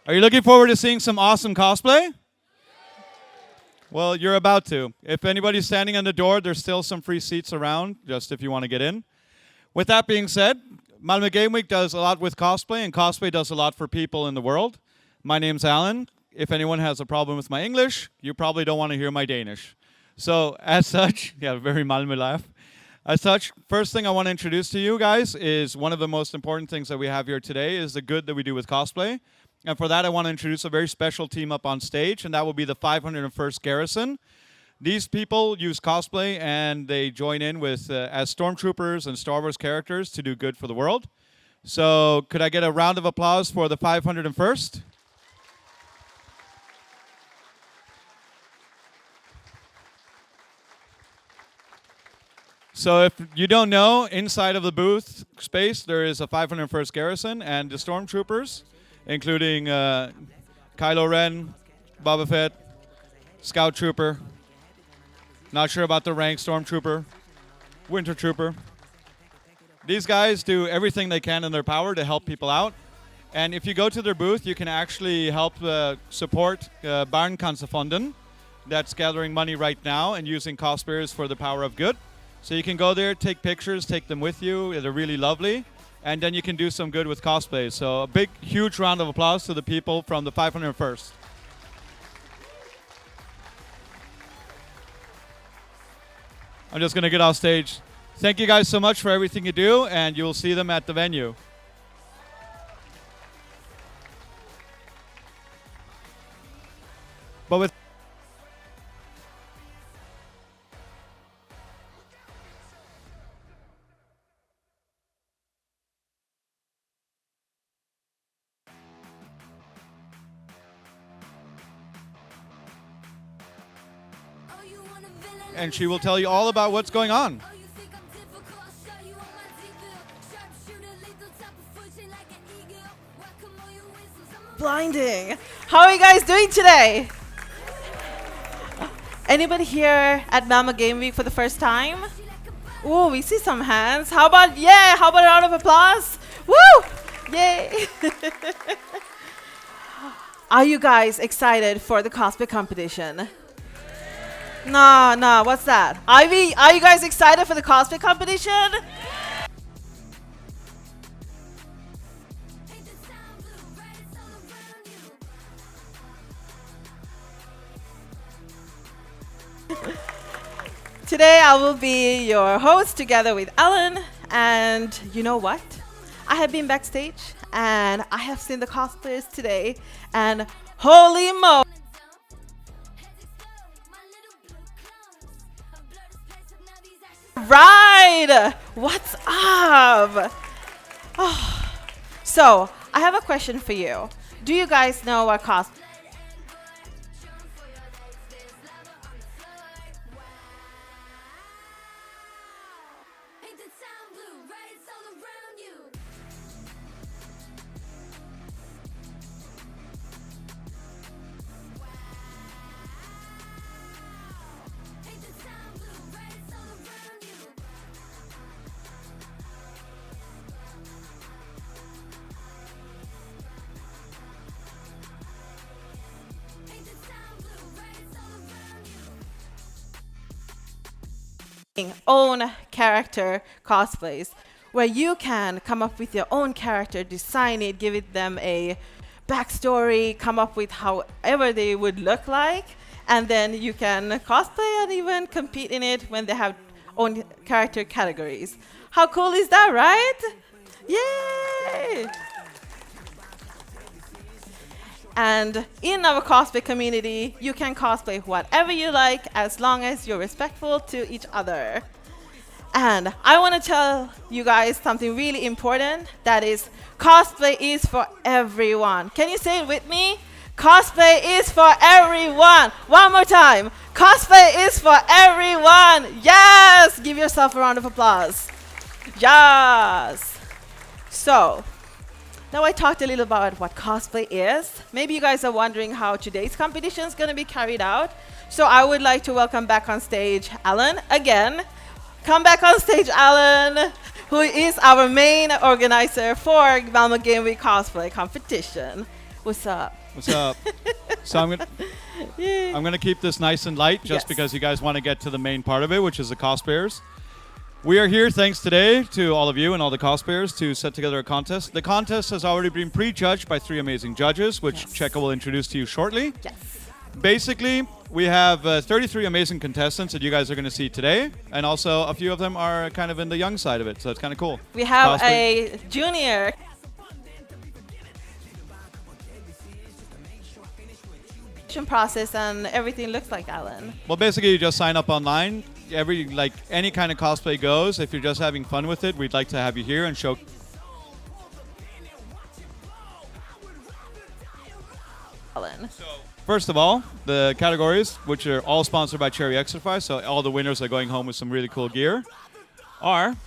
Are you looking forward to seeing some awesome cosplay? Well, you're about to. If anybody's standing on the door, there's still some free seats around, just if you want to get in. With that being said, Malmö Game Week does a lot with cosplay, and cosplay does a lot for people in the world. My name's Alan. If anyone has a problem with my English, you probably don't want to hear my Danish. So, as such, yeah, very Malmö laugh. As such, first thing I want to introduce to you guys is one of the most important things that we have here today is the good that we do with cosplay. And for that, I want to introduce a very special team up on stage, and that will be the 501st Garrison. These people use cosplay, and they join in with as stormtroopers and Star Wars characters to do good for the world. So could I get a round of applause for the 501st? So if you don't know, inside of the booth space, there is a 501st Garrison and the stormtroopers, including Kylo Ren, Boba Fett, Scout Trooper, not sure about the rank, Stormtrooper, Winter Trooper. These guys do everything they can in their power to help people out. And if you go to their booth, you can actually help support Barncancerfonden that's gathering money right now and using cosplayers for the power of good. So you can go there, take pictures, take them with you. They're really lovely. And then you can do some good with cosplay. So a big, huge round of applause to the people from the 501st. I'm just going to get off stage. Thank you guys so much for everything you do, and you will see them at the venue. But with and she will tell you all about what's going on. Blinding. How are you guys doing today? Anybody here at Malmö Game Week for the first time? Oh, we see some hands. How about a round of applause? Woo! Yay! Are you guys excited for the cosplay competition? No, what's that? Ivy, are you guys excited for the cosplay competition? Today I will be your host together with Alan, and you know what? I have been backstage and I have seen the cosplayers today, and holy mo! Right! What's up? Oh. So, I have a question for you. Do you guys know what cosplay? Own character cosplays where you can come up with your own character, design it, give it them a backstory, come up with however they would look like, and then you can cosplay and even compete in it when they have own character categories. How cool is that, right? Yay! And in our cosplay community, you can cosplay whatever you like as long as you're respectful to each other. And I want to tell you guys something really important, that is, cosplay is for everyone. Can you say it with me? Cosplay is for everyone. One more time. Cosplay is for everyone. Yes! Give yourself a round of applause. Yes! So, now I talked a little about what cosplay is. Maybe you guys are wondering how today's competition is going to be carried out. So I would like to welcome back on stage Alan again. Come back on stage, Alan. who is our main organizer for Malmo Game Week cosplay competition. What's up? What's up? So I'm gonna keep this nice and light, just Yes. because you guys want to get to the main part of it, which is the cosplayers. We are here thanks today to all of you and all the cosplayers to set together a contest. The contest has already been prejudged by 3 amazing judges, which Yes. Cheka will introduce to you shortly. Yes. Basically, we have 33 amazing contestants that you guys are going to see today, and also a few of them are kind of in the young side of it, so it's kind of cool. We have Cosplay. a junior process, and everything looks like Alan. Well, basically, you just sign up online. Any kind of cosplay goes. If you're just having fun with it, we'd like to have you here and show. Alan. First of all, the categories, which are all sponsored by Cherry Exercise, so all the winners are going home with some really cool gear, are.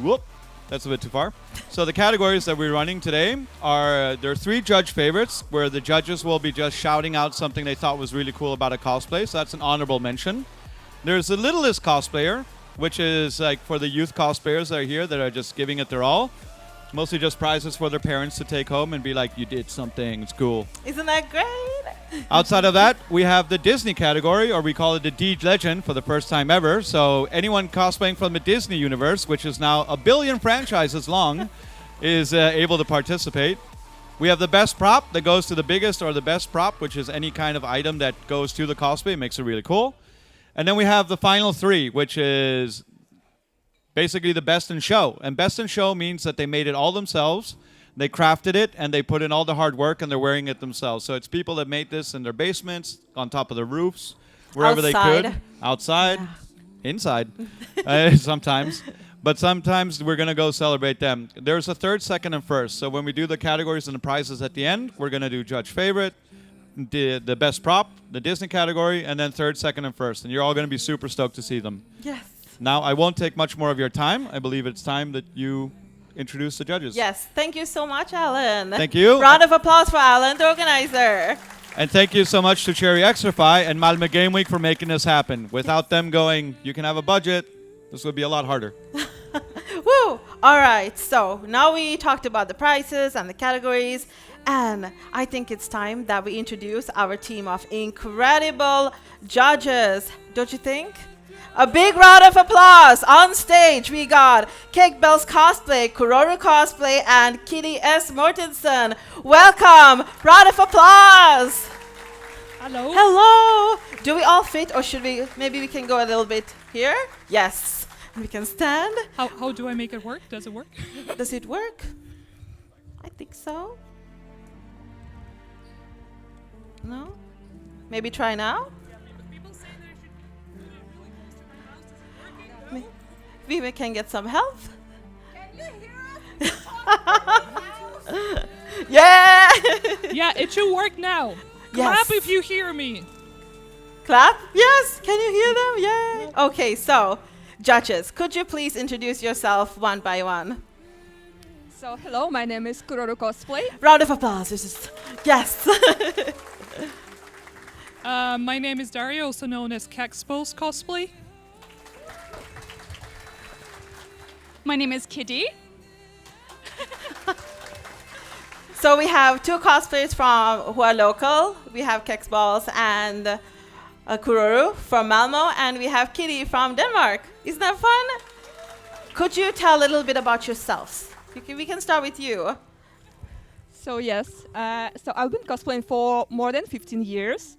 Whoop, that's a bit too far. So the categories that we're running today are, there are 3 judge favorites, where the judges will be just shouting out something they thought was really cool about a cosplay, so that's an honorable mention. There's the littlest cosplayer, which is like for the youth cosplayers that are here that are just giving it their all. Mostly just prizes for their parents to take home and be like, you did something, it's cool. Isn't that great? Outside of that, we have the Disney category, or we call it the Deed Legend for the first time ever. So anyone cosplaying from the Disney universe, which is now 1 billion franchises long, is able to participate. We have the best prop that goes to the biggest or the best prop, which is any kind of item that goes to the cosplay, makes it really cool. And then we have the final 3, which is basically the best in show. And best in show means that they made it all themselves. They crafted it, and they put in all the hard work, and they're wearing it themselves. So it's people that made this in their basements, on top of their roofs, wherever they Outside. could. Outside. Yeah. Inside. Sometimes. But sometimes we're going to go celebrate them. There's a 3rd, 2nd, and 1st. So when we do the categories and the prizes at the end, we're going to do judge favorite, the best prop, the Disney category, and then 3rd, 2nd, and 1st. And you're all going to be super stoked to see them. Yes. Now, I won't take much more of your time. I believe it's time that you introduce the judges. Yes. Thank you so much, Alan. Thank you. Round of applause for Alan, the organizer. And thank you so much to Cherry Exerfi and Malmö Game Week for making this happen. Without them going, you can have a budget, this would be a lot harder. Woo! All right. So now we talked about the prizes and the categories, and I think it's time that we introduce our team of incredible judges. Don't you think? A big round of applause. On stage, we got Cake Bells Cosplay, Kuroro Cosplay, and Kitty S. Mortensen. Welcome. Round of applause. Hello. Hello. Do we all fit, or should we? Maybe we can go a little bit here. Yes. We can stand. How do I make it work? Does it work? Does it work? I think so. No? Maybe try now? Maybe we can get some help. Yeah! Yeah, it should work now. Yes. Clap if you hear me. Clap? Yes! Can you hear them? Yeah! Okay, so, judges, could you please introduce yourself one by one? So hello, my name is Kuroro Cosplay. Round of applause. Yes! My name is Dario, also known as Caxpos Cosplay. My name is Kitty. So we have 2 cosplayers who are local. We have Kexballs and Kuroro from Malmo, and we have Kitty from Denmark. Isn't that fun? Could you tell a little bit about yourselves? We can start with you. So yes, so I've been cosplaying for more than 15 years,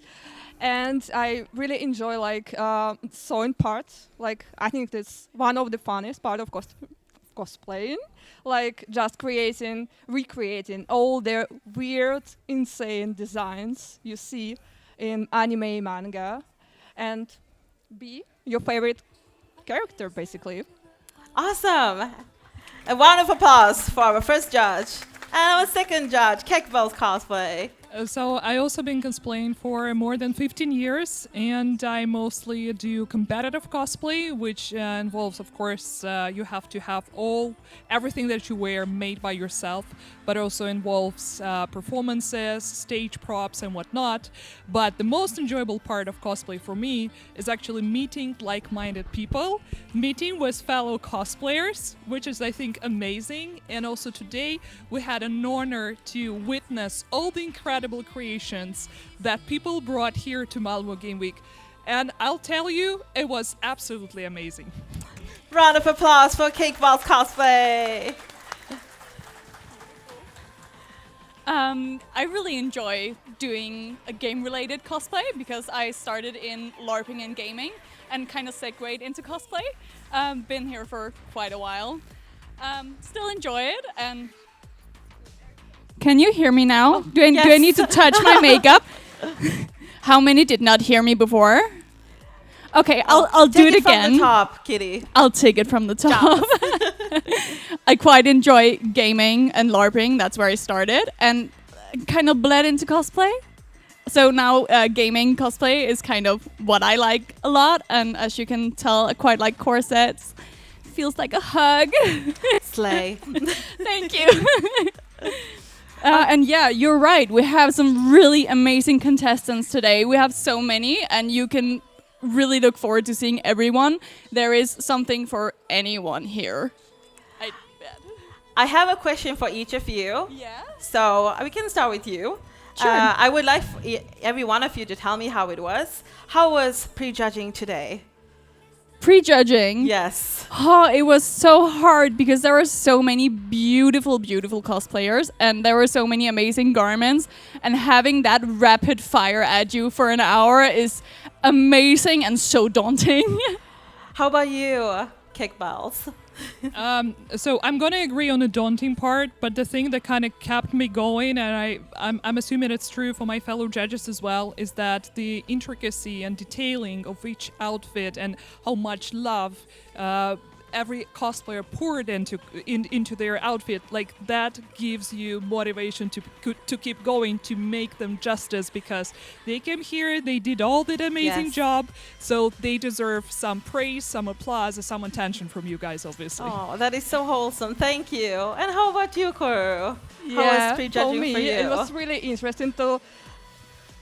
and I really enjoy sewing part. Like I think that's one of the funniest part of cosplaying. Like just recreating all the weird, insane designs you see in anime, manga, and be your favorite character, basically. Awesome. A round of applause for our first judge and our second judge, Kekballs Cosplay. So I also been cosplaying for more than 15 years, and I mostly do competitive cosplay, which involves, of course, you have to have everything that you wear made by yourself, but also involves performances, stage props, and whatnot. But the most enjoyable part of cosplay for me is actually meeting like-minded people, meeting with fellow cosplayers, which is, I think, amazing. And also today we had an honor to witness all the incredible creations that people brought here to Malmo Game Week. And I'll tell you, it was absolutely amazing. Round of applause for Cake Balls cosplay. I really enjoy doing a game-related cosplay because I started in LARPing and gaming and kind of segued into cosplay. Been here for quite a while. Still enjoy it. And can you hear me now? Do I Yes. need to touch my makeup? How many did not hear me before? Okay, I'll do it Take again. from the top, Kitty. I'll take it from the top. I quite enjoy gaming and LARPing. That's where I started and kind of bled into cosplay. So now gaming cosplay is kind of what I like a lot. And as you can tell, I quite like corsets. Feels like a hug. Slay. Thank you. And yeah, you're right. We have some really amazing contestants today. We have so many, and you can really look forward to seeing everyone. There is something for anyone here. I bet. I have a question for each of you. Yeah. So we can start with you. Sure. I would like every one of you to tell me how it was. How was prejudging today? Prejudging. Yes. Oh, it was so hard because there were so many beautiful, beautiful cosplayers and there were so many amazing garments. And having that rapid fire at you for an hour is amazing and so daunting. How about you, Cake Balls? So I'm gonna agree on the daunting part, but the thing that kind of kept me going, and I'm assuming it's true for my fellow judges as well, is that the intricacy and detailing of each outfit and how much love every cosplayer poured into their outfit, like that gives you motivation to keep going, to make them justice, because they came here, they did all that amazing Yes. job, so they deserve some praise, some applause, and some attention from you guys, obviously. Oh, that is so wholesome. Thank you. And how about you, Koru? How was for prejudging me, for you? it was really interesting to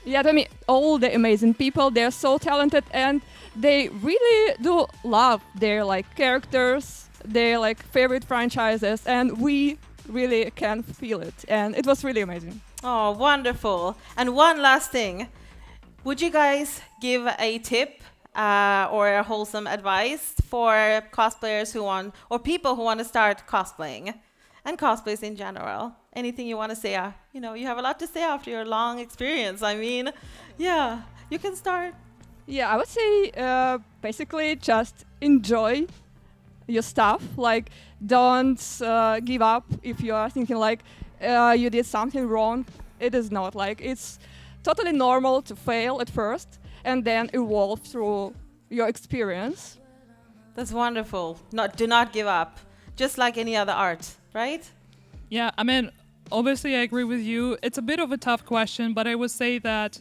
meet all the amazing people. They're so talented and they really do love their characters, their favorite franchises, and we really can feel it. And it was really amazing. Oh, wonderful. And one last thing. Would you guys give a tip or a wholesome advice for cosplayers who want, or people who want to start cosplaying and cosplays in general? Anything you want to say? You have a lot to say after your long experience. I mean, yeah, you can start. Yeah, I would say basically just enjoy your stuff. Don't give up if you are thinking you did something wrong. It is not. It's totally normal to fail at first and then evolve through your experience. That's wonderful. Do not give up. Just like any other art, right? Yeah, I mean, obviously I agree with you. It's a bit of a tough question, but I would say that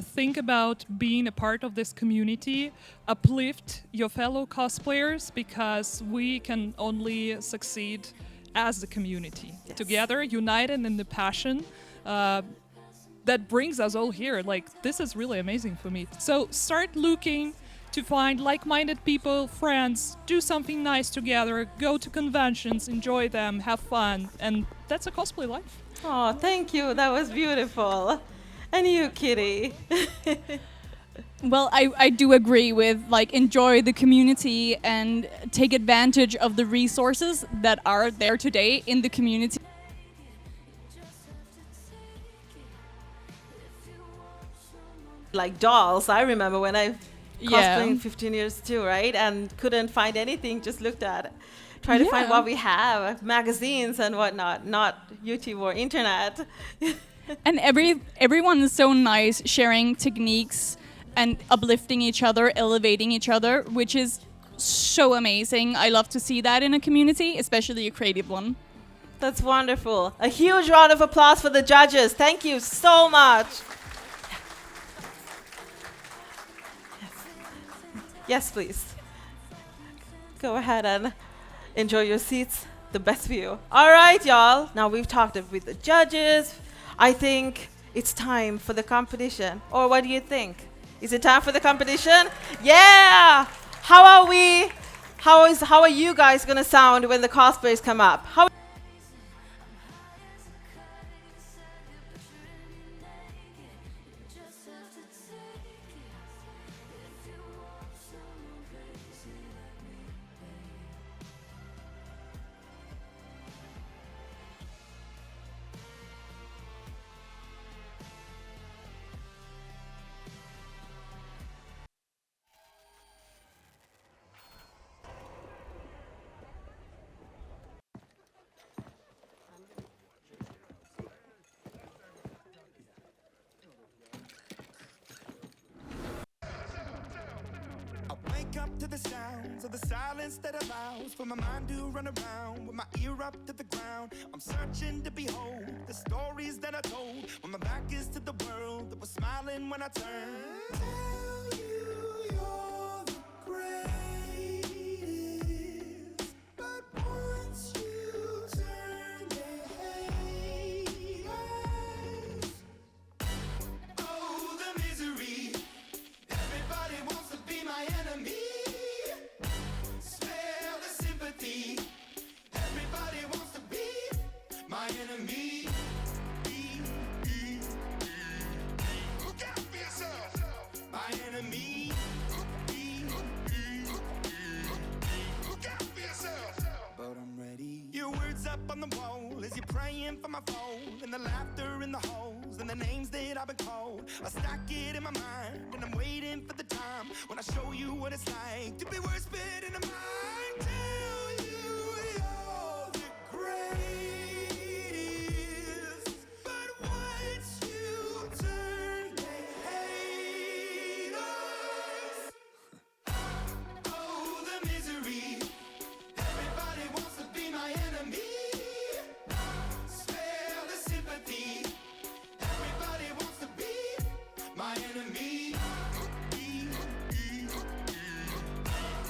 think about being a part of this community, uplift your fellow cosplayers, because we can only succeed as a community. Yes. Together, united in the passion that brings us all here. This is really amazing for me. So start looking to find like-minded people, friends, do something nice together, go to conventions, enjoy them, have fun, and that's a cosplay life. Oh, thank you. That was beautiful. And you, Kitty. Well, I do agree with enjoy the community and take advantage of the resources that are there today in the community. Like dolls. I remember when I Yeah. cosplaying 15 years too, right? And couldn't find anything, just looked at, try to find Yeah. what we have, magazines and whatnot, not YouTube or internet. And everyone is so nice, sharing techniques and uplifting each other, elevating each other, which is so amazing. I love to see that in a community, especially a creative one. That's wonderful. A huge round of applause for the judges. Thank you so much. Yes, please. Go ahead and enjoy your seats. The best view. All right, y'all. Now we've talked with the judges. I think it's time for the competition. Or what do you think? Is it time for the competition? Yeah! How are we? How are you guys gonna sound when the cosplayers come up? How I wake up to the sounds of the silence that allows for my mind to run around with my ear up to the ground. I'm searching to behold the stories that I told when my back is to the world that was smiling when I turned. Tell you you're the greatest, but once you turn, they hate us. Oh, the misery. Everybody wants to be my enemy. Spare the sympathy. Everybody wants to be my enemy. Look out for yourself. My enemy. Look out for yourself. But I'm ready. Your words up on the wall as you're praying for my phone, and the laughter in the holes and the names that I've been called. I stack it in my mind and I'm waiting for the time when I show you what it's like to be worse fit in a mind. Tell you you're the greatest, but once you turn, they hate us. Oh, the misery. Everybody wants to be my enemy. Spare the sympathy. Everybody wants to be my enemy.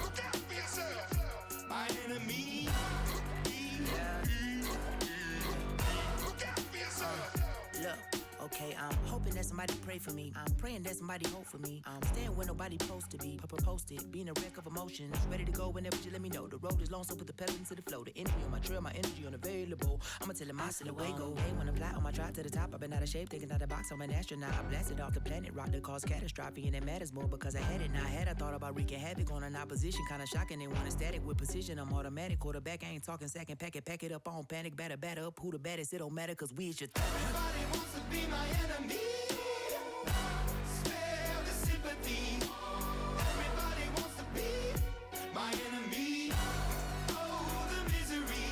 Look out for yourself. My enemy. Look out for yourself. Look, okay, I'm hoping that somebody pray for me. I'm praying that somebody hope for me. I'm staying where nobody supposed to be. Posted, being a wreck of emotions. Ready to go whenever you let me know. The road is long, so put the pedal into the flow. The enemy on my trail, my energy unavailable. I'ma tell him my silhouette go. Hey, when I fly on my drive to the top, I've been out of shape, taking out the box. I'm an astronaut. I blasted off the planet, rock that caused catastrophe, and it matters more because I had it. Now I had, I thought about wreaking havoc on an opposition, kinda shocking. They want static with precision. I'm automatic, quarterback. I ain't talking second pack it up on panic, batter up. Who the baddest? It don't matter, cause we is just. Everybody wants to be my enemy. Spare the sympathy. Everybody wants to be my enemy. Oh, the misery.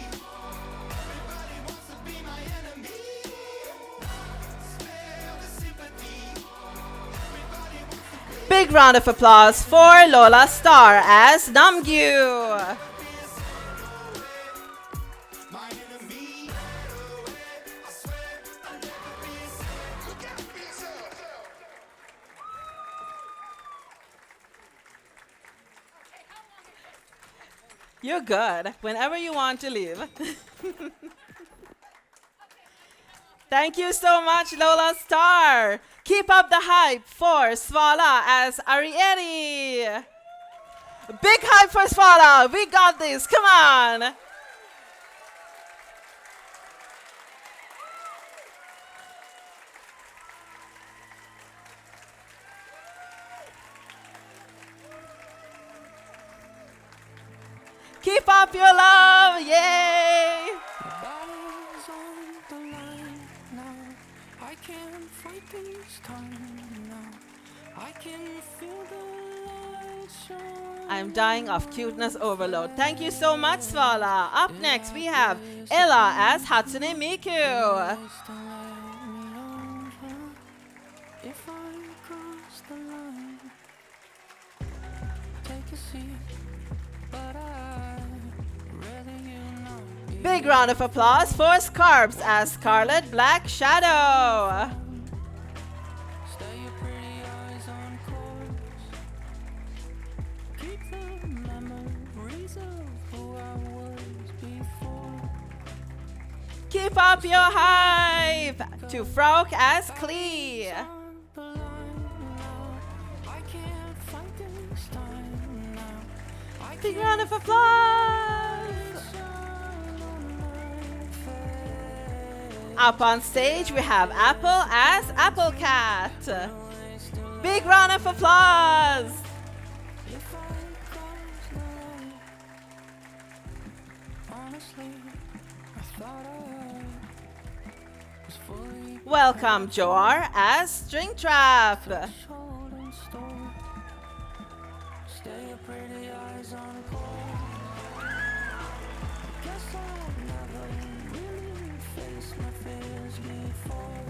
Everybody wants to be my enemy. Spare the sympathy. Everybody wants to be big round of applause for Lola Star as Namgyu. my enemy. I swear I'll never be the same. Look out for yourself. You're good. Whenever you want to leave. Thank you so much, Lola Star. Keep up the hype for Svala as Arieli. Big hype for Svala. We got this. Come on. Keep up your love. Yay. Battle's on the line now. I can't fight this time now. I can feel the light shine. I'm dying of cuteness overload. Thank you so much, Svala. Up next, we have Ella as Hatsune Miku. Just to let me over if I cross the line. Take a seat, but I'd rather you not be Big round of applause for Scarps as Scarlet Black Shadow. Stay your pretty eyes on course. Keep the memories of who I was before. Keep up your hype to Frog as Klee. On the line now. I can't fight this time now. I Big can't round of applause. shine on my face. Up on stage we have Apple as Apple Cat. Big round of applause. If I crossed the line, honestly, I thought I was fully Welcome Joar as String Trap. cold and store. Stay your pretty eyes on course. Guess I've never really faced my fears before.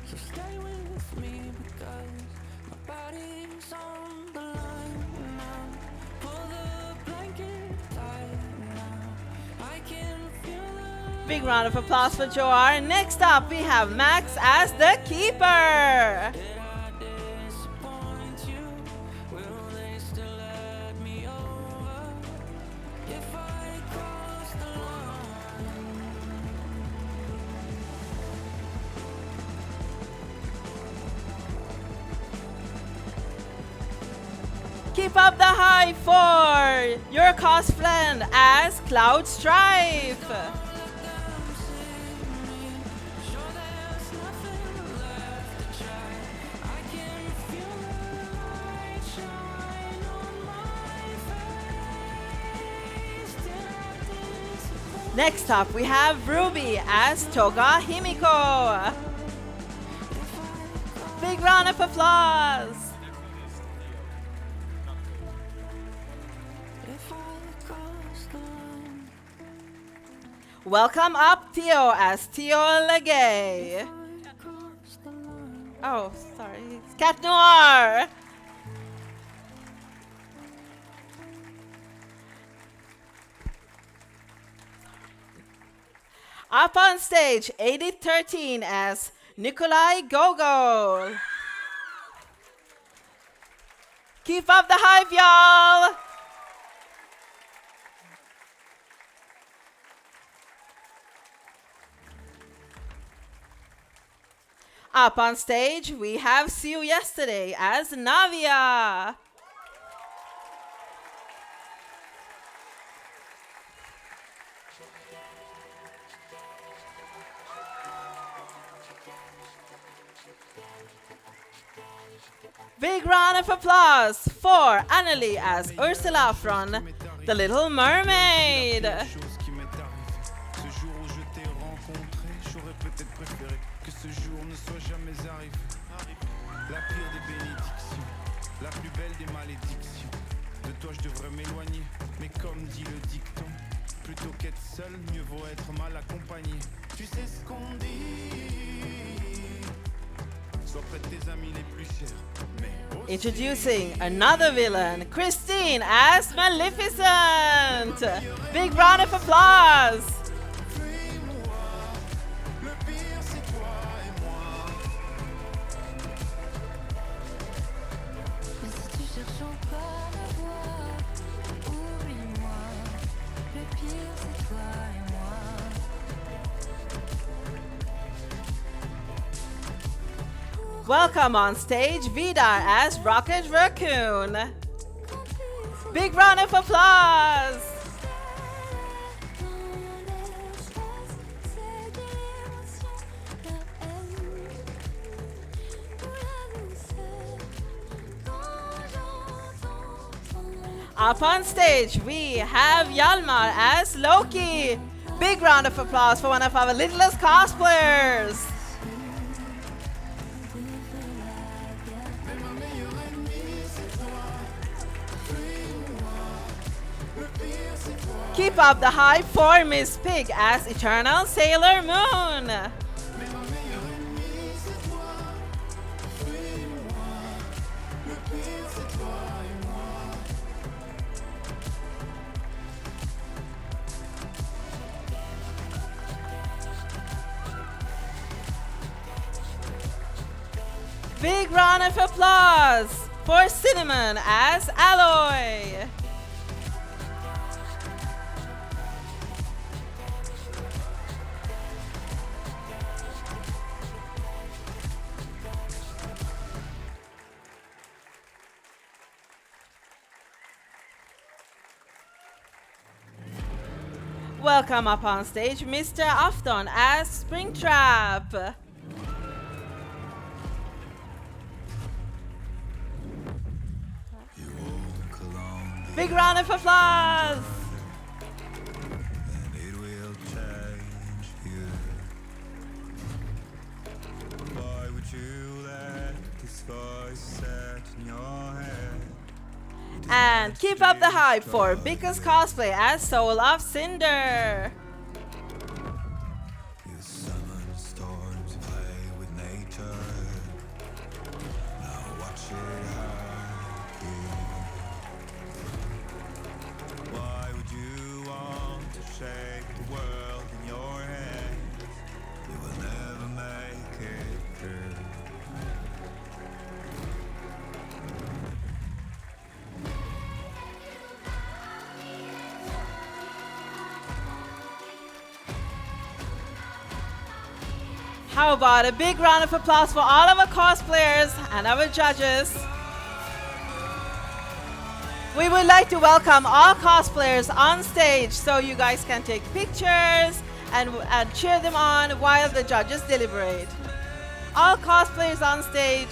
So stay with me because my body's on the line now. Pull the blanket tight now. I can feel the Big round of applause for Joar. Next up we have Max as the Keeper. Did I disappoint you? Will they still let me over if I cross the line? Keep up the hype for your cosplay as Cloud Strife. Sure, there's nothing left to try. I can feel the light shine on my face. Did I disappoint? Next up we have Ruby as Toga Himiko. Big round of applause. If I cross the line, Welcome up Theo as Theo Legay. I cross the line. Oh, sorry. It's Cat Noir. Up on stage, 8013 as Nikolai Gogol. Keep up the hype, y'all. Up on stage, we have See You Yesterday as Navia. Big round of applause for Annelie as Ursula from The Little Mermaid. Chose qui m'est arrivée. Ce jour où je t'ai rencontré, j'aurais peut-être préféré que ce jour ne soit jamais arrivé. La pire des bénédictions, la plus belle des malédictions. De toi je devrais m'éloigner, mais comme dit le dicton, plutôt qu'être seul, mieux vaut être mal accompagné. Tu sais ce qu'on dit, sois près de tes amis les plus chers, mais aussi Introducing another villain, Christine as Maleficent. Big round of applause. le pire c'est toi et moi. Mais si tu cherches encore à voir, oublie-moi. Le pire c'est toi et moi. Welcome on stage, Vidar as Rocket Raccoon. Big round of applause. Up on stage, we have Hjalmar as Loki. Big round of applause for one of our littlest cosplayers. Keep up the hype for Miss Pig as Eternal Sailor Moon. Big round of applause for Cinnamon as Alloy. Welcome up on stage, Mr. Afton as Springtrap. Big round of applause. And it will change you. Why would you let this voice set in your head? And keep up the hype for Bickus Cosplay as Soul of Cinder. You summon storms, play with nature. Now watch it hurt you. Why would you want to shake the world in your hands? You will never make it through. How about a big round of applause for all of our cosplayers and our judges? We would like to welcome all cosplayers on stage so you guys can take pictures and cheer them on while the judges deliberate. All cosplayers on stage.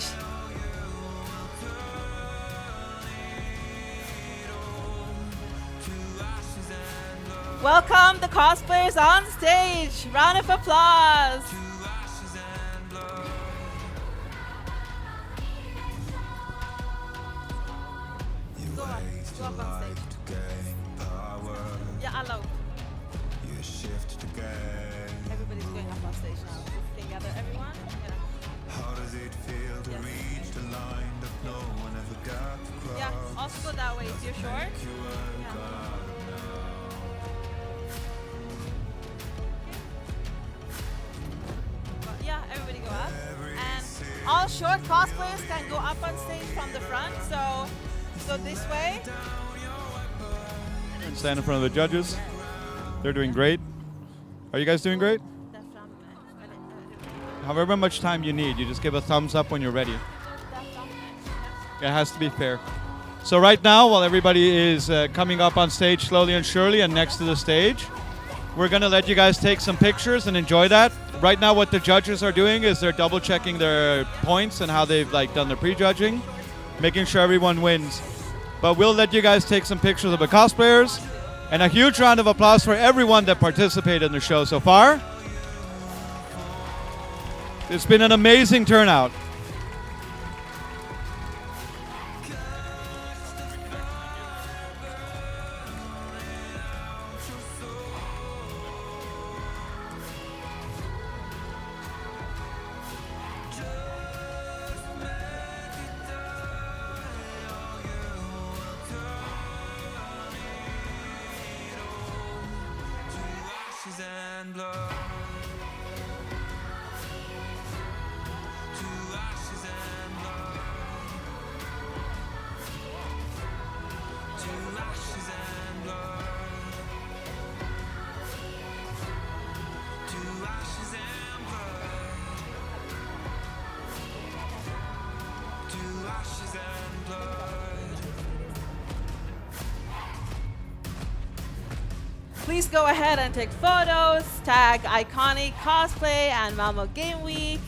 Welcome the cosplayers on stage. Round of applause. Go up on stage. To gain power, Yeah, allow. you shift to gain. Everybody's going up on stage now. Can you gather everyone? Yeah. How does it feel to Yes. reach the line that no one ever got to cross? Yeah, also go that way if you're short. You were Yeah. gone. But yeah, everybody go up. And all short cosplayers can go up on stage from the front. So this way. And stand in front of the judges. They're doing great. Are you guys doing great? However much time you need, you just give a thumbs up when you're ready. It has to be fair. So right now, while everybody is coming up on stage slowly and surely and next to the stage, we're going to let you guys take some pictures and enjoy that. Right now, what the judges are doing is they're double checking their points and how they've done their prejudging, making sure everyone wins. But we'll let you guys take some pictures of the cosplayers. And a huge round of applause for everyone that participated in the show so far. It's been an amazing turnout. Ashes and blood. To ashes and blood. To ashes and blood. To ashes and blood. To ashes and blood. Please go ahead and take photos, tag Iconic Cosplay and Malmo Game Week.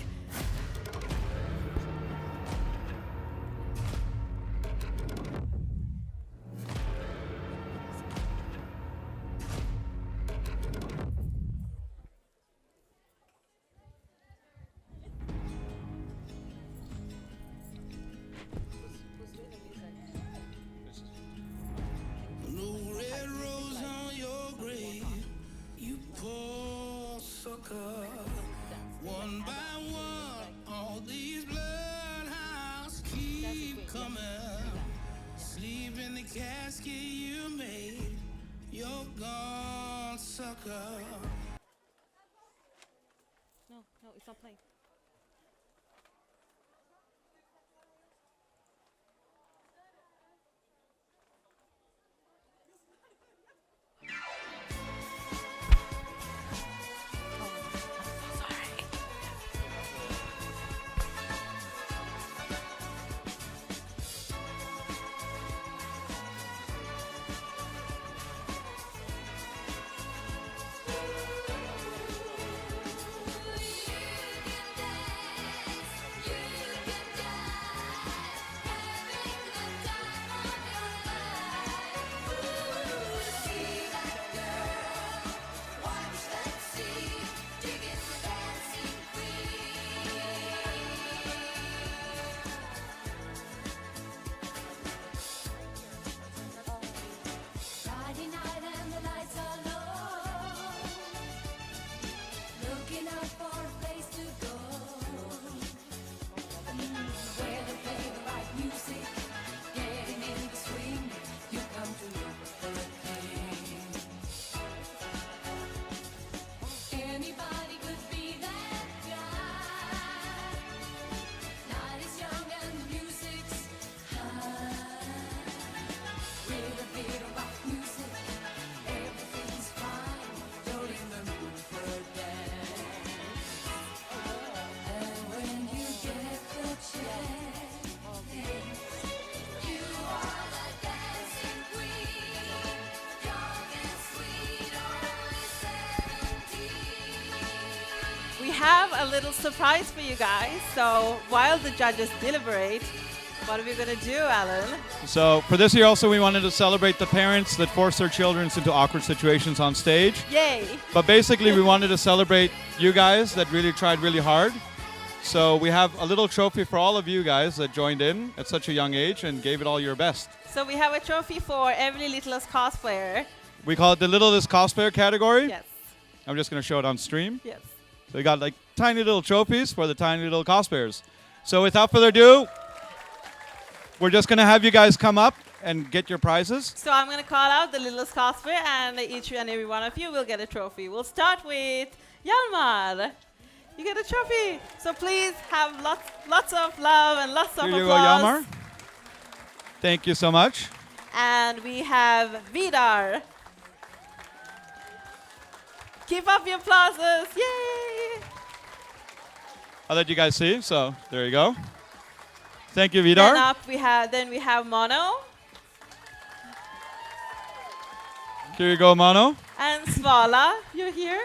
No red rose on your grave, you poor sucker. One by one, all these bloodhounds keep coming. Sleep in the casket you made, you're gone, sucker. No, it's not playing. have a little surprise for you guys. So while the judges deliberate, what are we going to do, Alan? So for this year also we wanted to celebrate the parents that force their children into awkward situations on stage. Yay! But basically we wanted to celebrate you guys that really tried really hard. So we have a little trophy for all of you guys that joined in at such a young age and gave it all your best. So we have a trophy for every littlest cosplayer. We call it the littlest cosplayer category. Yes. I'm just going to show it on stream. Yes. So we got like tiny little trophies for the tiny little cosplayers. So without further ado, we're just going to have you guys come up and get your prizes. So I'm going to call out the littlest cosplayer, and each and every one of you will get a trophy. We'll start with Hjalmar. You get a trophy. So please have lots of love and lots of Here you go, applause. Hjalmar. Thank you so much. And we have Vidar. Keep up your applauses. Yay! I'll let you guys see. So there you go. Thank you, Then Vidar. then we have Mono Here you go, Mono. and Svala. You're here.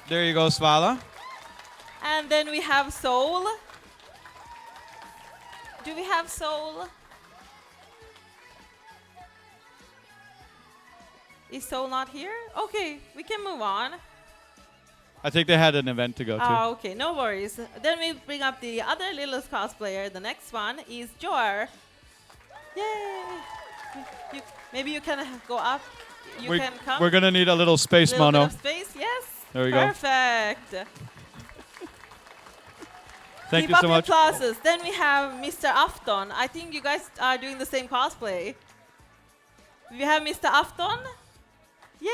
There you go, Svala. And then we have Soul. Do we have Soul? Is Soul not here? Okay, we can move on. I think they had an event to go to. Ah, okay, no worries. Then we bring up the other littlest cosplayer. The next one is Jor. Yay! Maybe you can go up. You can come. We're going to need a little space, Little bit Mono. of space, yes. There we go. Perfect. Thank Keep you up so your much. applauses. Then we have Mr. Afton. I think you guys are doing the same cosplay. We have Mr. Afton. Yay!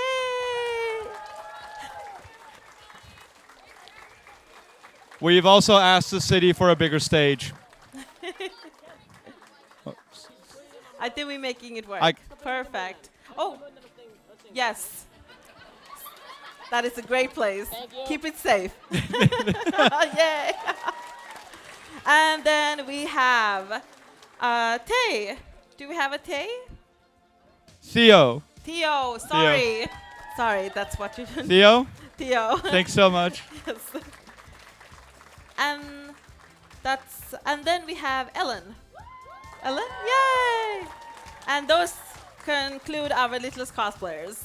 We've also asked the city for a bigger stage. I think we're making it work. I- Perfect. Oh, yes. That is a great place. Keep it safe. Yay! And then we have Tay. Do we have a Tay? Theo. Theo, sorry. Sorry, that's what you Theo, Theo. thanks so much. Yes. And then we have Ellen. Ellen? Yay! And those conclude our littlest cosplayers.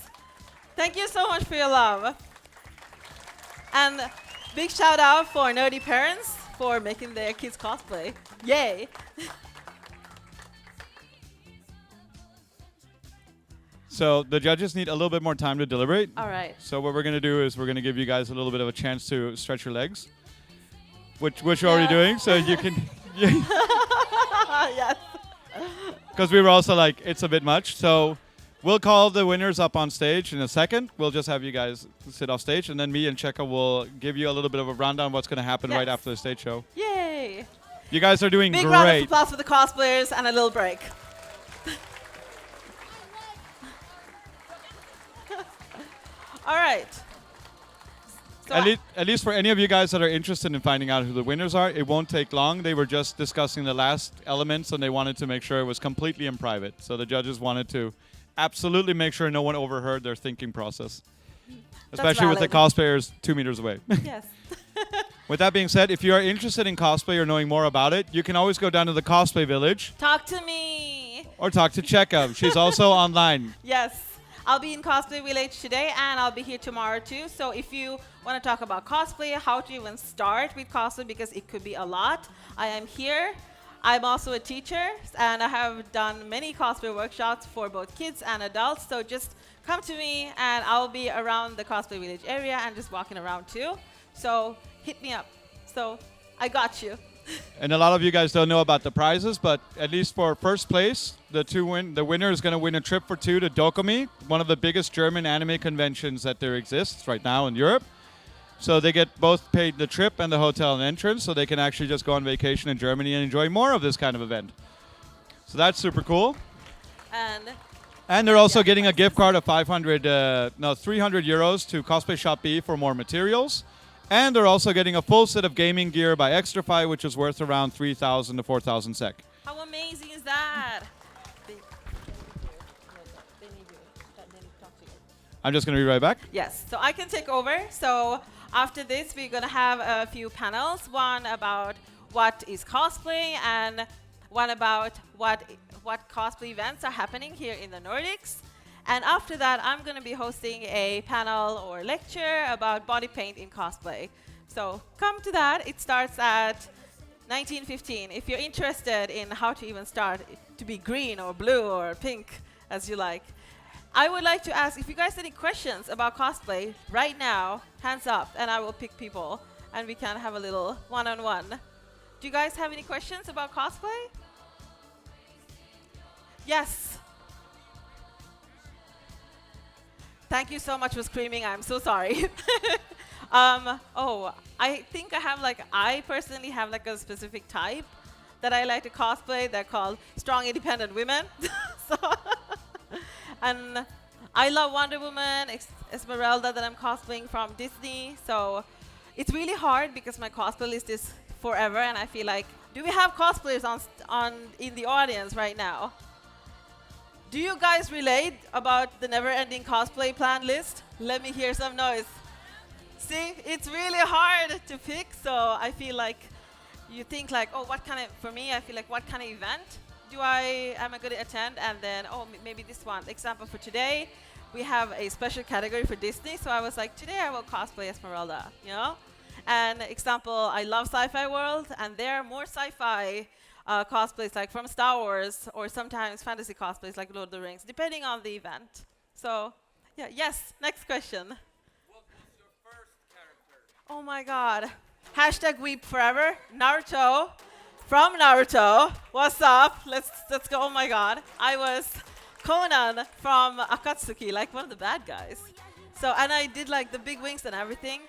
Thank you so much for your love. And big shout out for nerdy parents for making their kids cosplay. Yay! So the judges need a little bit more time to deliberate. All right. So what we're going to do is we're going to give you guys a little bit of a chance to stretch your legs, which you're already Yeah. doing. So you can, Yes. because we were also like, it's a bit much. So we'll call the winners up on stage in a second. We'll just have you guys sit off stage, and then me and Cheka will give you a little bit of a rundown of what's going to happen right Yes. after the stage show. Yay! You guys are doing Big round of great. applause for the cosplayers and a little break. All right. So At least for any of you guys that are interested in finding out who the winners are, it won't take long. They were just discussing the last elements, and they wanted to make sure it was completely in private. So the judges wanted to absolutely make sure no one overheard their thinking process, especially with the valid. cosplayers 2 meters away. yes. With that being said, if you are interested in cosplay or knowing more about it, you can always go down to the Cosplay Village Talk to me. or talk to Cheka. She's also online. Yes. I'll be in Cosplay Village today, and I'll be here tomorrow too. So if you want to talk about cosplay, how to even start with cosplay, because it could be a lot, I am here. I'm also a teacher, and I have done many cosplay workshops for both kids and adults. So just come to me, and I'll be around the Cosplay Village area and just walking around too. So hit me up. So I got you. And a lot of you guys don't know about the prizes, but at least for first place, the winner is going to win a trip for two to Dokumi, one of the biggest German anime conventions that there exists right now in Europe. So they get both paid the trip and the hotel and entrance, so they can actually just go on vacation in Germany and enjoy more of this kind of event. So that's super cool. And they're also getting a gift card of 300 euros to Cosplay Shop B for more materials. And they're also getting a full set of gaming gear by Extrafy, which is worth around 3,000 to 4,000 SEK. how amazing is that? They need I'm just going to be right back. Yes, so I can take over. So after this, we're gonna have a few panels. One about what is cosplay, and one about what cosplay events are happening here in the Nordics. And after that, I'm gonna be hosting a panel or lecture about body paint in cosplay. So come to that. It starts at 19:15. If you're interested in how to even start to be green or blue or pink, as you like. I would like to ask if you guys have any questions about cosplay right now, hands up, and I will pick people and we can have a little one-on-one. Do you guys have any questions about cosplay? Yes. Thank you so much for screaming. I'm so sorry. Oh, I think I personally have like a specific type that I like to cosplay. They're called strong, independent women. So and I love Wonder Woman, Esmeralda that I'm cosplaying from Disney. So it's really hard because my cosplay list is forever, and I feel like, do we have cosplayers in the audience right now? Do you guys relate about the never-ending cosplay plan list? Let me hear some noise. See, it's really hard to pick, so I feel like you think like, oh, for me, I feel like what kind of event am I going to attend? And then, maybe this one. Example for today, we have a special category for Disney, so I was like, today I will cosplay Esmeralda, you know? And example, I love Sci-Fi World, and there are more sci-fi cosplays like from Star Wars, or sometimes fantasy cosplays like Lord of the Rings, depending on the event. So, yeah, yes, next question. What was your first character? Oh my god. Hashtag weep forever. Naruto. From Naruto. What's up? Let's go. Oh my god. I was Conan from Akatsuki, like one of the bad guys. So, and I did like the big wings and everything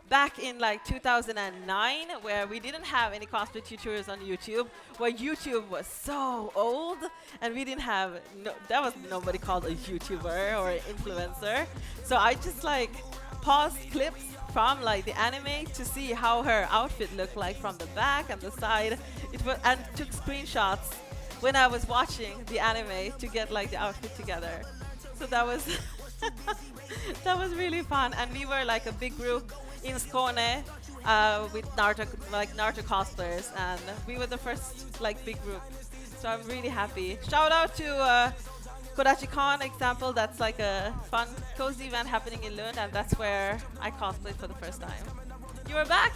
back in like 2009, where we didn't have any cosplay tutorials on YouTube, where YouTube was so old, and we didn't have, there was nobody called a YouTuber or influencer. So I just like paused clips from like the anime to see how her outfit looked like from the back and the side. And took screenshots when I was watching the anime to get like the outfit together. So that was that was really fun, and we were like a big group in Skåne with Naruto cosplayers, and we were the first like big group. So I'm really happy. Shout out to KodachiCon example. That's like a fun, cozy event happening in Lund, and that's where I cosplayed for the first time. You are back?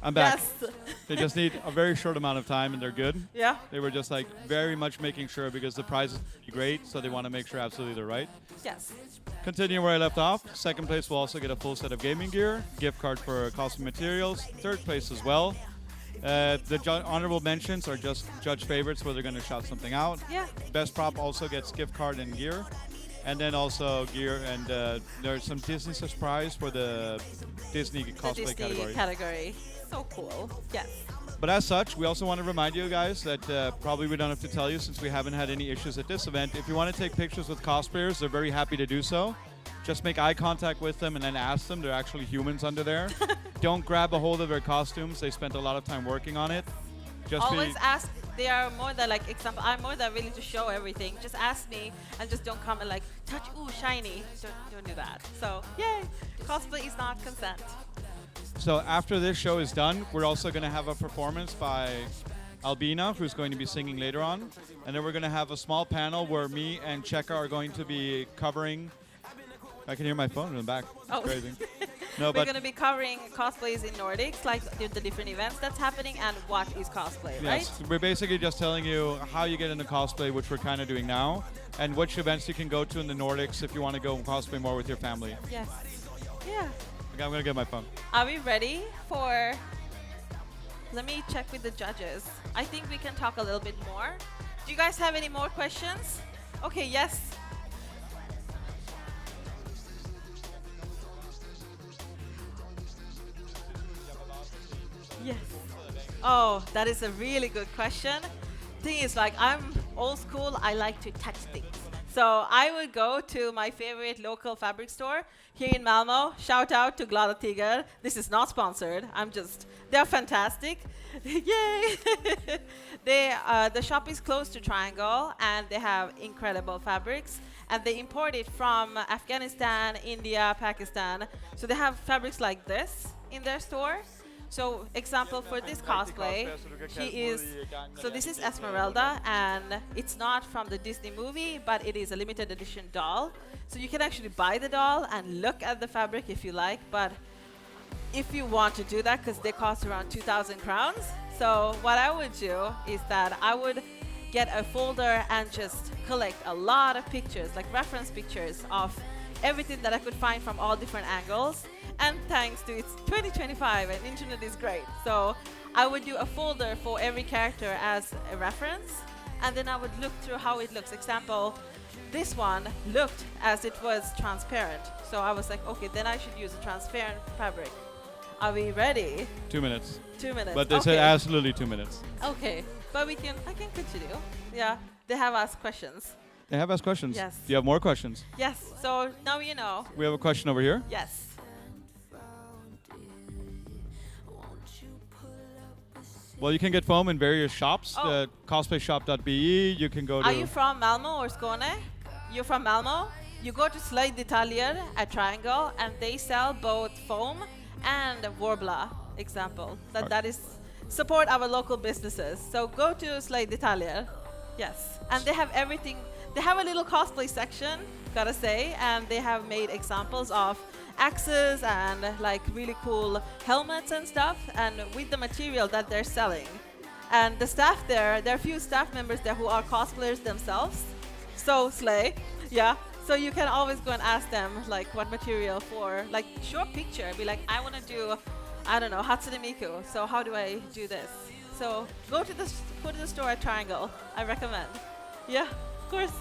I'm back. Yes. They just need a very short amount of time, and they're good. Yeah. They were just like very much making sure, because the prize is great, so they want to make sure absolutely they're right. Yes. Continuing where I left off, second place will also get a full set of gaming gear, gift card for costume materials, third place as well. The honorable mentions are just judge favorites, where they're going to shout something out. Yeah. Best prop also gets gift card and gear. And then also gear, and there's some Disney surprise for the Disney cosplay The Disney category. So cool. Yes. But as such, we also want to remind you guys that probably we don't have to tell you, since we haven't had any issues at this event. If you want to take pictures with cosplayers, they're very happy to do so. Just make eye contact with them and then ask them. They're actually humans under there. Don't grab a hold of their costumes. They spent a lot of time working on it. Just always ask. They are more than like example. I'm more than willing to show everything. Just ask me, and just don't come and like touch. Ooh, shiny. Don't do that. So yay, cosplay is not consent. So after this show is done, we're also going to have a performance by Albina, who's going to be singing later on. And then we're going to have a small panel where me and Cheka are going to be covering. I can hear my phone in the back. It's crazy. No, we're going to be covering cosplays in Nordics, like the different events that's happening, and what is cosplay, right? Yes, we're basically just telling you how you get into cosplay, which we're kind of doing now, and which events you can go to in the Nordics if you want to go cosplay more with your family. Yes. Yeah. Okay, I'm going to get my phone. Are we ready for... Let me check with the judges. I think we can talk a little bit more. Do you guys have any more questions? Okay, yes. Yes. Oh, that is a really good question. Thing is, like, I'm old school. I like to touch things. So I would go to my favorite local fabric store here in Malmo. Shout out to Glada Tiger. This is not sponsored. They're fantastic. Yay! The shop is close to Triangle, and they have incredible fabrics. and they import it from Afghanistan, India, Pakistan. So they have fabrics like this in their store. So example for this cosplay, so this is Esmeralda, and it's not from the Disney movie, but it is a limited edition doll. So you can actually buy the doll and look at the fabric if you like, but if you want to do that, because they cost around 2,000 crowns. So what I would do is that I would get a folder and just collect a lot of pictures, like reference pictures of everything that I could find from all different angles. And thanks to it's 2025 and internet is great. So I would do a folder for every character as a reference, and then I would look through how it looks. Example, this one looked as it was transparent. So I was like, okay, then I should use a transparent fabric. Are we ready? 2 minutes. 2 minutes. But they said absolutely 2 minutes. Okay, but I can continue. Yeah, they have asked questions. They have asked questions. Yes. Do you have more questions? Yes, so now you know. We have a question over here. Yes. Well, you can get foam in various shops. Oh. Cosplayshop.be. You can go to. Are you from Malmo or Skåne? You're from Malmo? You go to Slide Detaljer at Triangle, and they sell both foam and Warbler. Example. That is support our local businesses. So go to Slide Detaljer. Yes, and they have everything. They have a little cosplay section, gotta say, and they have made examples of axes and like really cool helmets and stuff, and with the material that they're selling. And the staff there are a few staff members there who are cosplayers themselves. So slay, yeah. So you can always go and ask them like what material for, like show a picture, be like, I want to do, I don't know, Hatsune Miku. So how do I do this? So go to the store at Triangle. I recommend. Yeah, of course.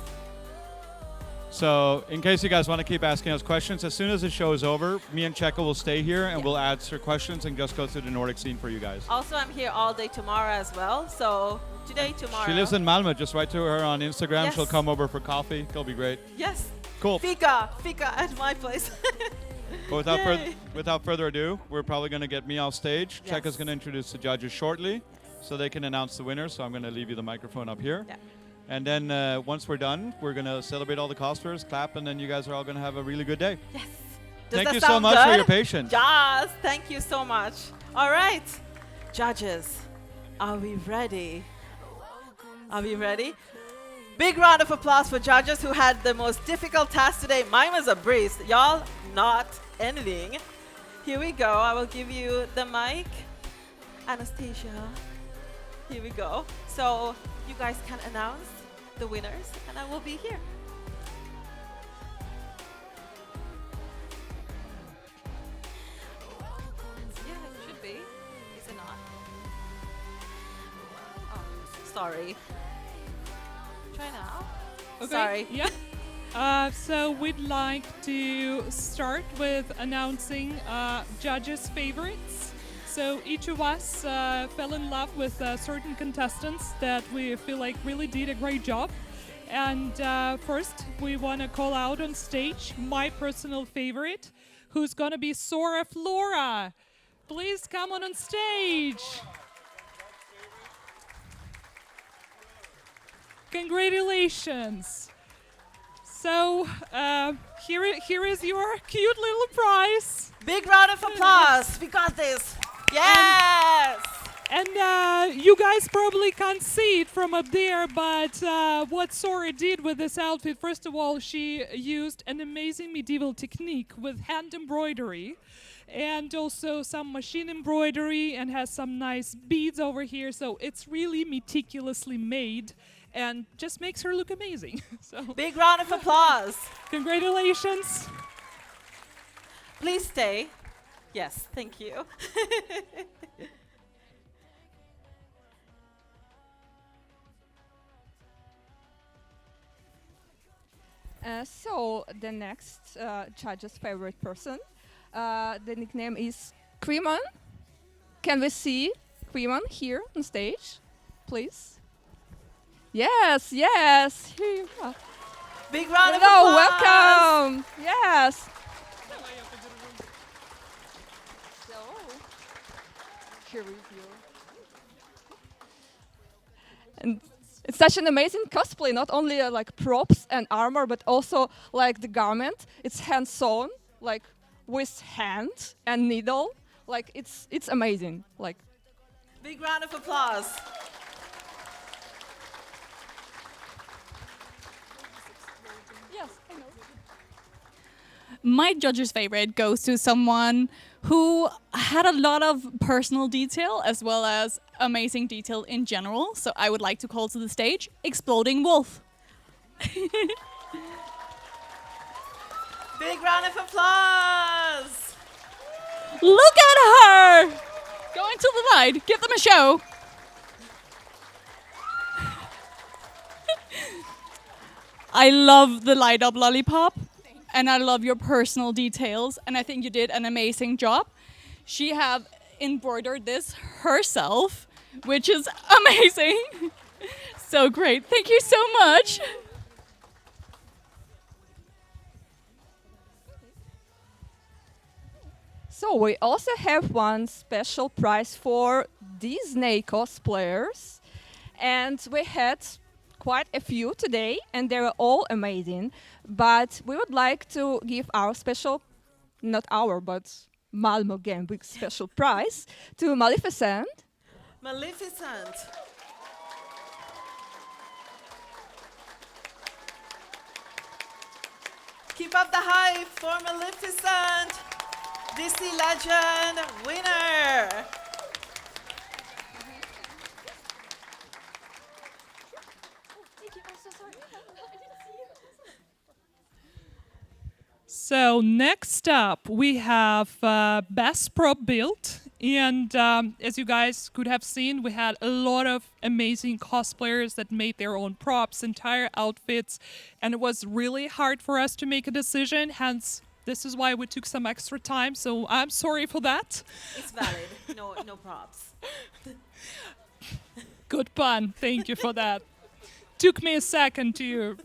So, in case you guys want to keep asking us questions, as soon as the show is over, me and Cheka will stay here and we'll answer questions and just go through the Nordic scene for you guys. Also, I'm here all day tomorrow as well. So today, tomorrow. She lives in Malmö. Just write to her on Instagram. Yes. She'll come over for coffee. It'll be great. Yes. Cool. Fika at my place. But without further ado, we're probably going to get me off stage. Yes. Cheka's going to introduce the judges shortly so they can announce the winner. So I'm going to leave you the microphone up here. Yeah. And then once we're done, we're going to celebrate all the cosplayers, clap, and then you guys are all going to have a really good day. Yes. Thank that you so sound much for good? your patience. Yes, thank you so much. All right, judges, are we ready? Are we ready? Big round of applause for judges who had the most difficult task today. Mine was a breeze. Y'all, not anything. Here we go. I will give you the mic. Anastasia. Here we go. So you guys can announce the winners, and I will be here. Yeah, it should be. Is it not? Oh, sorry. Try now. Okay. Sorry. Yeah. So we'd like to start with announcing judges' favorites. So each of us fell in love with certain contestants that we feel like really did a great job. And first, we want to call out on stage my personal favorite, who's going to be Sora Flora. Please come on stage. Congratulations. So here is your cute little prize. Big round of applause. We got this. Yes. And you guys probably can't see it from up there, but what Sora did with this outfit, first of all, she used an amazing medieval technique with hand embroidery and also some machine embroidery, and has some nice beads over here. So it's really meticulously made and just makes her look amazing. So Big round of applause. congratulations. Please stay. Yes, thank you. So the next judge's favorite person, the nickname is Creeman. Can we see Creeman here on stage, please? Yes, yes. Here you are. Big round of Hello, applause. welcome. Yes. So here is your. And it's such an amazing cosplay. Not only like props and armor, but also like the garment. It's hand sewn, like with hand and needle. Like it's amazing. Like Big round of applause. yes, I know. My judge's favorite goes to someone who had a lot of personal detail as well as amazing detail in general. So I would like to call to the stage Exploding Wolf. Big round of applause. Look at her! Go into the light. Give them a show. I love the light up lollipop. And I love your personal details. And I think you did an amazing job. She have embroidered this herself, which is amazing. So great. Thank you so much. So we also have one special prize for Disney cosplayers, and we had quite a few today, and they were all amazing. But we would like to give our special, not our, but Malmo Game Week special prize to Maleficent. Maleficent. Keep up the hype for Maleficent, Disney Legend winner. So next up, we have Best Prop Build. And as you guys could have seen, we had a lot of amazing cosplayers that made their own props, entire outfits. And it was really hard for us to make a decision. Hence, this is why we took some extra time. So I'm sorry for that. It's valid. No props. Good pun. Thank you for that. Took me a second to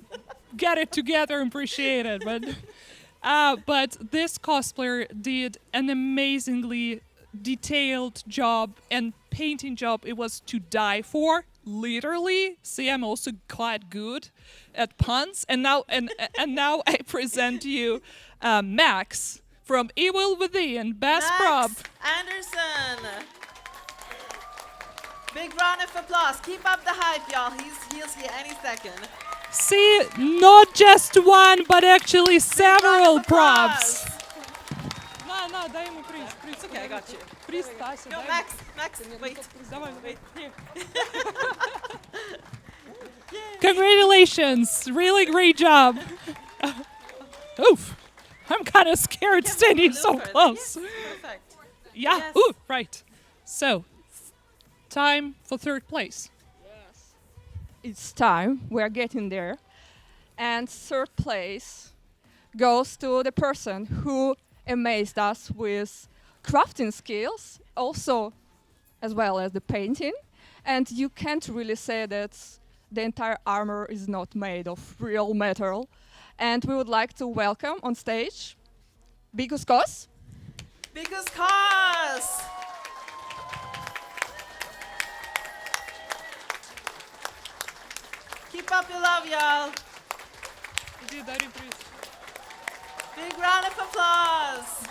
get it together and appreciate it. But this cosplayer did an amazingly detailed job and painting job. It was to die for, literally. See, I'm also quite good at puns. And now I present to you Max from Evil Within, Best Prop. Max Anderson. Big round of applause. Keep up the hype, y'all. He's here any second. See, not just one, but actually several props. No, дай ему приз. It's okay, I got you. Приз, Тася, No, дай Max, wait. Давай, wait. Congratulations, really great job. Oof, I'm kind of scared standing so Further. close. Yes, perfect. Yeah, Yes. ooh, right. So, time for third place. It's time. We're getting there. And third place goes to the person who amazed us with crafting skills, also as well as the painting. And you can't really say that the entire armor is not made of real metal. And we would like to welcome on stage Bigus Kos. Bigus Kos. Keep up your love, y'all. Big round of applause.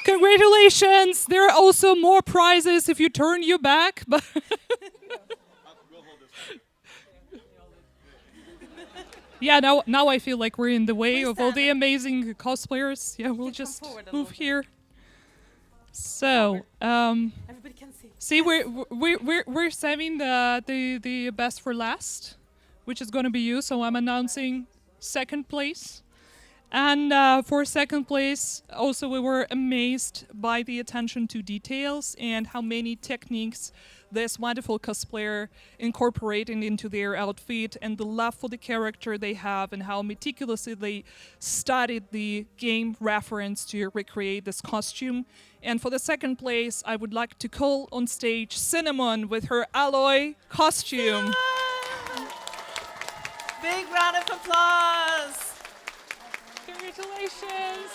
Congratulations! There are also more prizes if you turn your back. But yeah, now I feel like we're in the way Please of all stand the up. amazing cosplayers. Yeah, we'll Come just forward a move little. here. So, Everybody can see. see, we're saving the best for last, which is going to be you. So I'm announcing second place. And for second place, also we were amazed by the attention to details and how many techniques this wonderful cosplayer incorporated into their outfit and the love for the character they have and how meticulously they studied the game reference to recreate this costume. And for the second place, I would like to call on stage Cinnamon with her alloy costume. Big round of applause. Congratulations!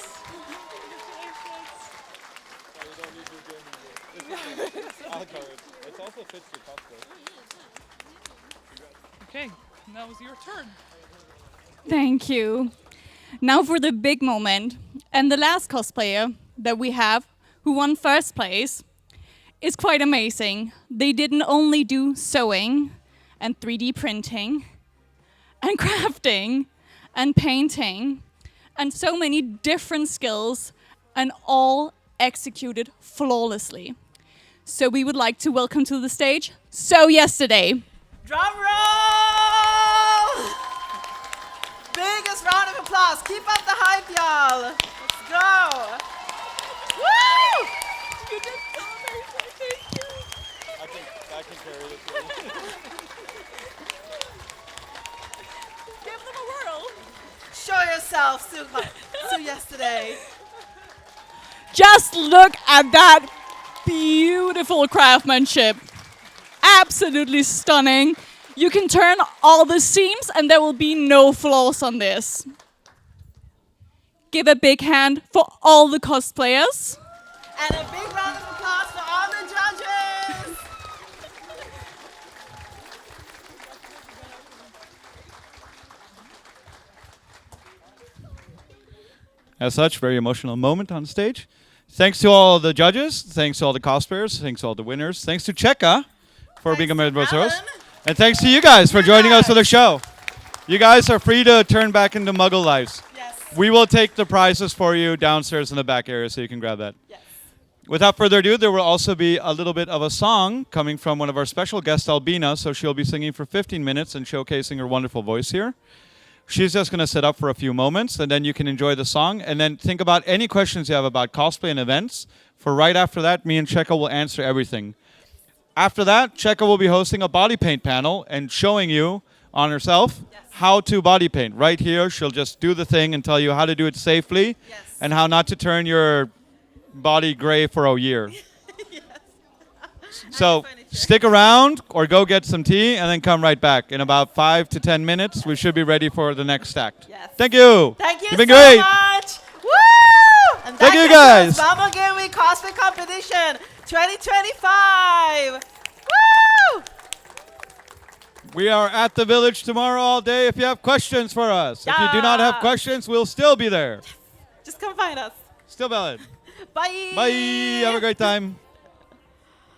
It also fits your cosplay. Okay, now it's your turn. Thank you. Now for the big moment. And the last cosplayer that we have who won first place is quite amazing. They didn't only do sewing and 3D printing and crafting and painting and so many different skills and all executed flawlessly. So we would like to welcome to the stage So Yesterday. Drum roll! Biggest round of applause. Keep up the hype, y'all. Let's go. Woo! You did so amazing. Thank you. I can carry this. Give them a whirl. Show yourself, Sue Yesterday. Just look at that beautiful craftsmanship. Absolutely stunning. You can turn all the seams and there will be no flaws on this. Give a big hand for all the cosplayers. And a big round of applause for all the judges. As such, very emotional moment on stage. Thanks to all the judges. Thanks to all the cosplayers. Thanks to all the winners. Thanks to Cheka for being a member of host. And thanks to you guys for joining us for the show. You guys are free to turn back into Muggle lives. Yes. We will take the prizes for you downstairs in the back area so you can grab that. Yes. Without further ado, there will also be a little bit of a song coming from one of our special guests, Albina. So she'll be singing for 15 minutes and showcasing her wonderful voice here. She's just going to sit up for a few moments, and then you can enjoy the song. And then think about any questions you have about cosplay and events. For right after that, me and Cheka will answer everything. After that, Cheka will be hosting a body paint panel and showing you on herself how to body paint. Right here, she'll just do the thing and tell you how to do it safely and how not to turn your body gray for a year. So stick around or go get some tea and then come right back. In about 5 to 10 minutes, we should be ready for the next act. Yes. Thank you. Thank you You've been so great. much. Woo! And Thank you, that guys. concludes Bumble Game Week Cosplay Competition 2025. Woo! We are at the village tomorrow all day if you have questions for us. If you do not have Yeah. questions, we'll still be there. Just come find us. Still valid. Bye. Bye. Have a great time.